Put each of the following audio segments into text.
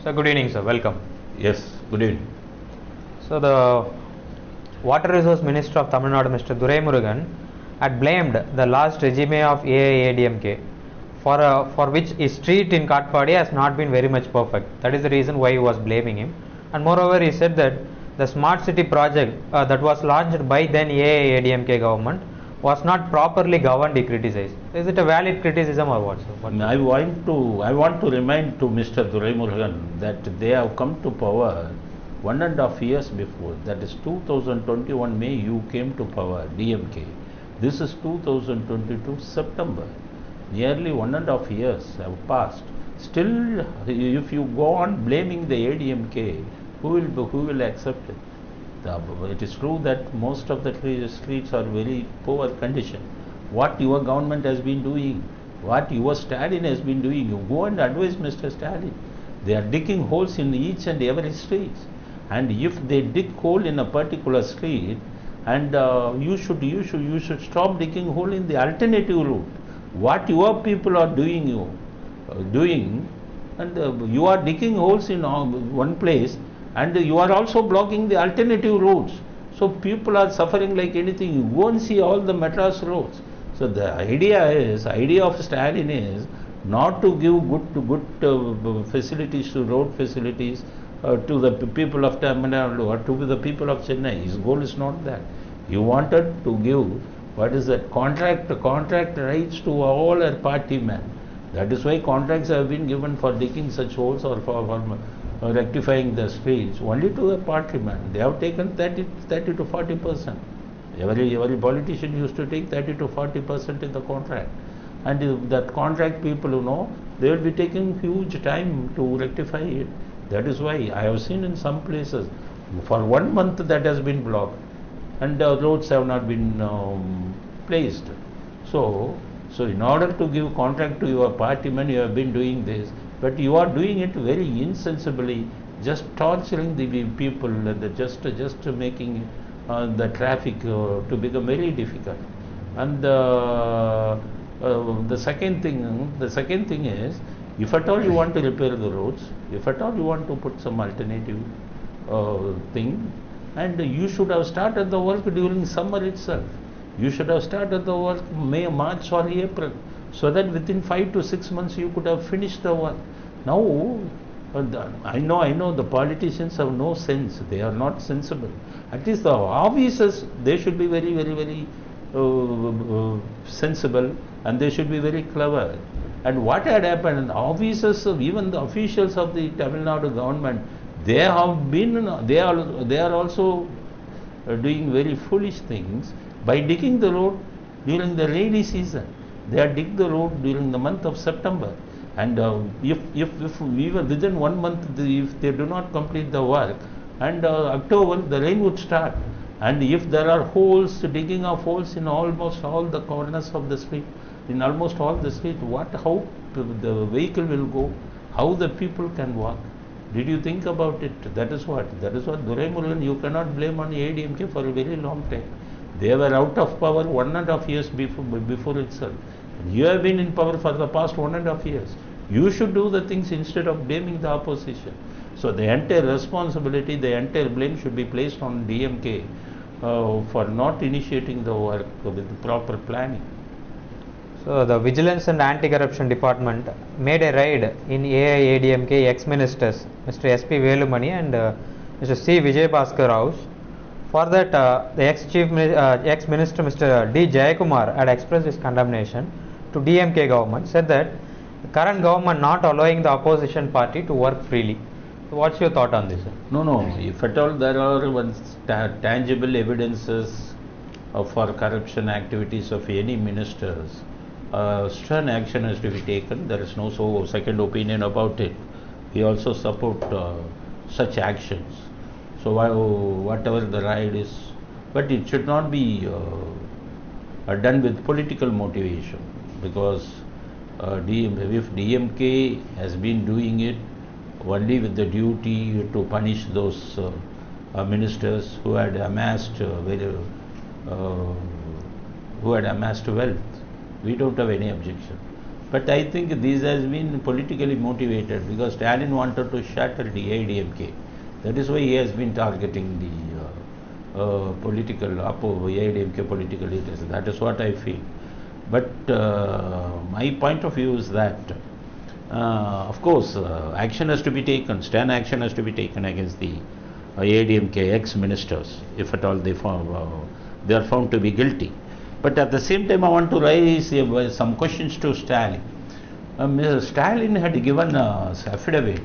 So good evening, sir. Welcome. Yes, good evening. So the Water Resource Minister of Tamil Nadu, Mr. Duraimurugan, had blamed the last regime of Aiadmk for which his street in Katpadi has not been very much perfect. That is the reason why he was blaming him. And moreover, he said that the smart city project that was launched by then Aiadmk government was not properly governed, he criticized. Is it a valid criticism or what, sir? I want to remind to Mr. Duraimurugan that they have come to power 1.5 years before. That is 2021 May you came to power, DMK. This is 2022 September. Nearly 1.5 years have passed. Still, if you go on blaming the ADMK, who will accept it? It is true that most of the streets are very poor condition. What your government has been doing, what your Stalin has been doing, you go and advise Mr. Stalin. They are digging holes in each and every street. And if they dig hole in a particular street, and you should stop digging hole in the alternative route. What your people are doing, and you are digging holes in one place, and you are also blocking the alternative roads. So people are suffering like anything. You go and see all the Madras roads. So the idea of Stalin is not to give good facilities, to road facilities to the people of Tamil Nadu or to the people of Chennai. His goal is not that. He wanted to give contract rights to all our party men. That is why contracts have been given for digging such holes or for rectifying the streets only to the party men. They have taken 30 to 40%. Every politician used to take 30 to 40% in the contract. And if that contract people, they will be taking huge time to rectify it. That is why I have seen in some places for 1 month that has been blocked and the roads have not been placed. So in order to give contract to your party men, you have been doing this, but you are doing it very insensibly, just torturing the people, and just making the traffic to become very difficult. And the second thing is, if at all you want to repair the roads, if at all you want to put some alternative thing, and you should have started the work during summer itself. You should have started the work May, March or April, so that within 5 to 6 months you could have finished the work. Now, I know the politicians have no sense. They are not sensible. At least the officers, they should be very, very, very sensible, and they should be very clever. And what had happened, officers, even the officials of the Tamil Nadu government, they are also doing very foolish things by digging the road during the rainy season. They are digging the road during the month of September, and if even within 1 month, if they do not complete the work, and October the rain would start, and if there are holes, digging of holes in almost all the corners of the street, in almost all the street, how the vehicle will go, how the people can walk. Did you think about it? That is what Duraimurugan, you cannot blame on ADMK for a very long time. They were out of power 1.5 years before itself. You have been in power for the past 1.5 years. You should do the things instead of blaming the opposition. So the entire responsibility, the entire blame should be placed on DMK for not initiating the work with proper planning. So the Vigilance and Anti-Corruption Department made a raid in AIADMK ex-ministers, Mr. S.P. Velumani and Mr. C. Vijayabhaskar house. For that, the ex-minister Mr. D. Jayakumar had expressed his condemnation to DMK government, said that the current government not allowing the opposition party to work freely. So what's your thought on this, sir? No. If at all there are tangible evidences for corruption activities of any ministers, stern action has to be taken. There is no second opinion about it. We also support such actions. So whatever the raid is, but it should not be done with political motivation, because if DMK has been doing it only with the duty to punish those ministers who had amassed wealth, we don't have any objection. But I think this has been politically motivated because Stalin wanted to shatter the Aiadmk. That is why he has been targeting the Aiadmk political leaders. That is what I feel. But my point of view is that, of course, action has to be taken, stern action has to be taken against the Aiadmk ex-ministers, if at all they are found to be guilty. But at the same time, I want to raise some questions to Stalin. Mr. Stalin had given an affidavit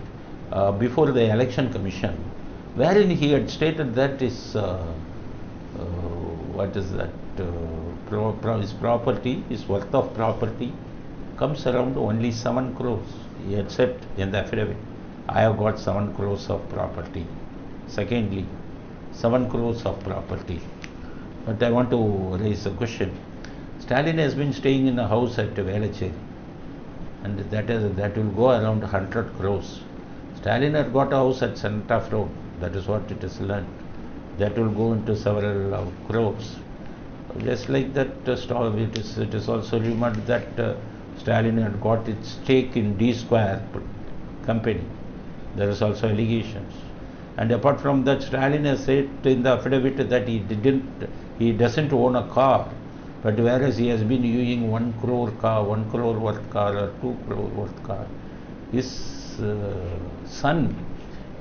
before the election commission, wherein he had stated that his his property, his worth of property, comes around only 7 crores. He had said in the affidavit, I have got 7 crores of property. Secondly, 7 crores of property. But I want to raise a question. Stalin has been staying in a house at Velachery, and that will go around 100 crores. Stalin had got a house at Santa Road, that is what it is learned. That will go into several crores. Just like that, it is also rumored that Stalin had got its stake in D Square company. There is also allegations. And apart from that, Stalin has said in the affidavit that he doesn't own a car, but whereas he has been using 1 crore car, 1 crore worth car or 2 crore worth car. His son,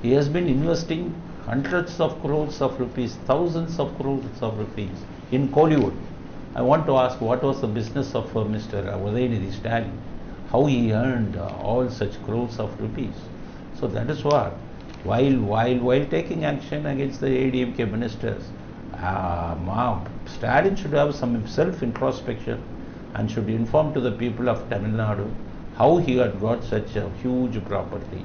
he has been investing hundreds of crores of rupees, thousands of crores of rupees in Kollywood. I want to ask, what was the business of Mr. Udayanidhi Stalin? How he earned all such crores of rupees? So that is what. While taking action against the Aiadmk ministers, Stalin should have some self-introspection and should inform to the people of Tamil Nadu how he had got such a huge property.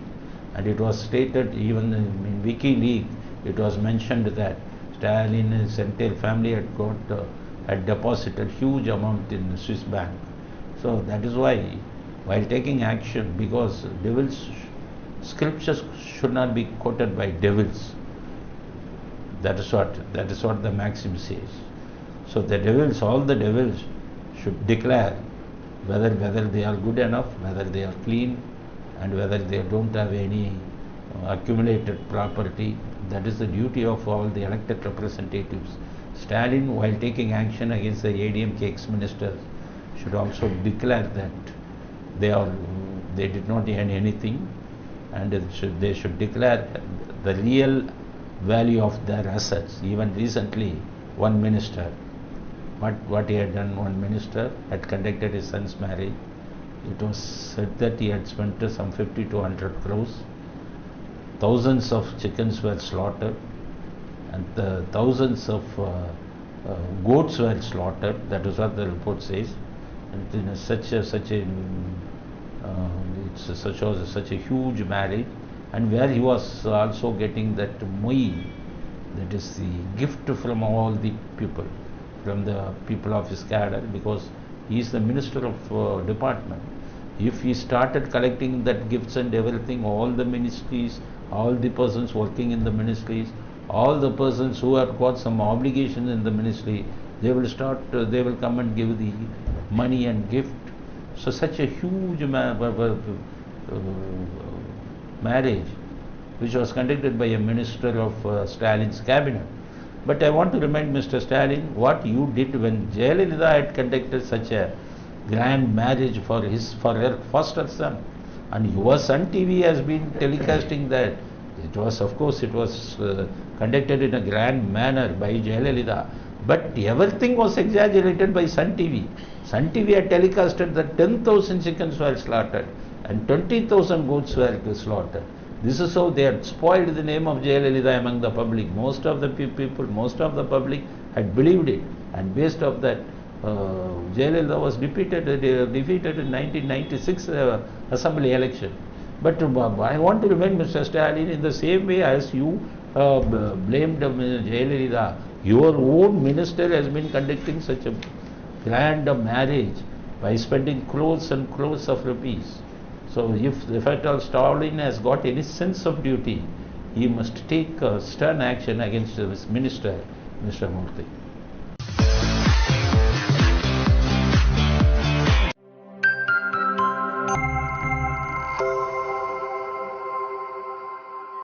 And it was stated even in WikiLeaks, it was mentioned that Stalin and his entire family had deposited huge amount in Swiss bank. So that is why, while taking action, because scriptures should not be quoted by devils. That is what the maxim says. So the devils, all the devils, should declare whether they are good enough, whether they are clean, and whether they don't have any accumulated property. That is the duty of all the elected representatives. Stalin, while taking action against the Aiadmk ex-ministers, should also declare that they did not earn anything, and they should declare the real value of their assets. Even recently, one minister, what he had done, one minister had conducted his son's marriage. It was said that he had spent some 50 to 100 crores. Thousands of chickens were slaughtered, and thousands of goats were slaughtered. That is what the report says. And in such a huge marriage, and where he was also getting that moi, that is the gift from all the people, from the people of his cadre, because he is the minister of department. If he started collecting that gifts and everything, all the ministries, all the persons working in the ministries, all the persons who have got some obligation in the ministry, they will come and give the money and gift. So such a huge marriage, which was conducted by a minister of Stalin's cabinet. But I want to remind Mr. Stalin what you did when Jayalalitha had conducted such a grand marriage for her foster son, and your Sun TV has been telecasting that. It was conducted in a grand manner by Jayalalitha, but everything was exaggerated by Sun TV. Sun TV had telecasted that 10,000 chickens were slaughtered and 20,000 goats were slaughtered. This is how they had spoiled the name of Jayalalitha among the public. Most of the people, most of the public had believed it, and based on that, Jayalalitha was defeated in 1996 assembly election. But I want to remind Mr. Stalin, in the same way as you blamed Jayalalitha, your own minister has been conducting such a grand marriage by spending crores and crores of rupees. So if at all Stalin has got any sense of duty, he must take stern action against this minister, Mr. Murthy.